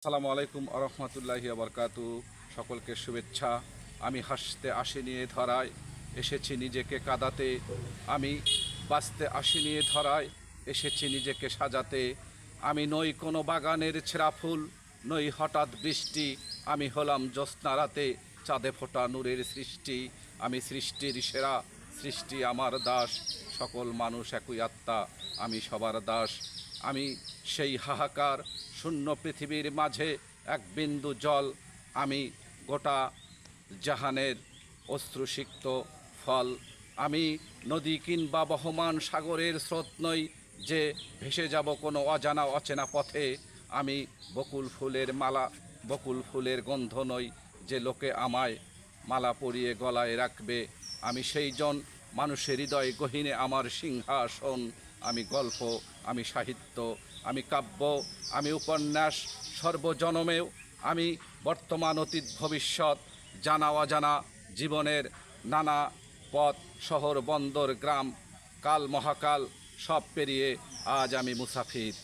আসসালামু আলাইকুম আরহামতুল্লাহি আবরকাতু। সকলকে শুভেচ্ছা। আমি হাসতে আসিনি এ ধরায়, এসেছি নিজেকে কাঁদাতে। আমি বাঁচতে আসিনি এ ধরায়, এসেছি নিজেকে সাজাতে। আমি নই কোনো বাগানের ছেঁড়া ফুল, নই হঠাৎ বৃষ্টি। আমি হলাম জ্যোৎস্না রাতে চাঁদে ফোটা নূরের সৃষ্টি। আমি সৃষ্টির সেরা, সৃষ্টি আমার দাস। সকল মানুষ একই আত্মা, আমি সবার দাস। আমি সেই হাহাকার শূন্য পৃথিবীর মাঝে এক বিন্দু জল। আমি গোটা জাহানের অশ্রুসিক্ত ফল। আমি নদী কিংবা বহমান সাগরের স্রোত নই যে ভেসে যাব কোনো অজানা অচেনা পথে। আমি বকুল ফুলের মালা, বকুল ফুলের গন্ধ নই যে লোকে আমায় মালা পরিয়ে গলায় রাখবে। আমি সেই জন, মানুষের হৃদয় গহীনে আমার সিংহাসন। আমি গল্প, আমি সাহিত্য, আমি কাব্য, আমি উপন্যাস, সর্বজনমেও আমি বর্তমান অতীত ভবিষ্যৎ, জানা অজানা জীবনের নানা পথ, শহর বন্দর গ্রাম, কাল মহাকাল সব পেরিয়ে আজ আমি মুসাফির।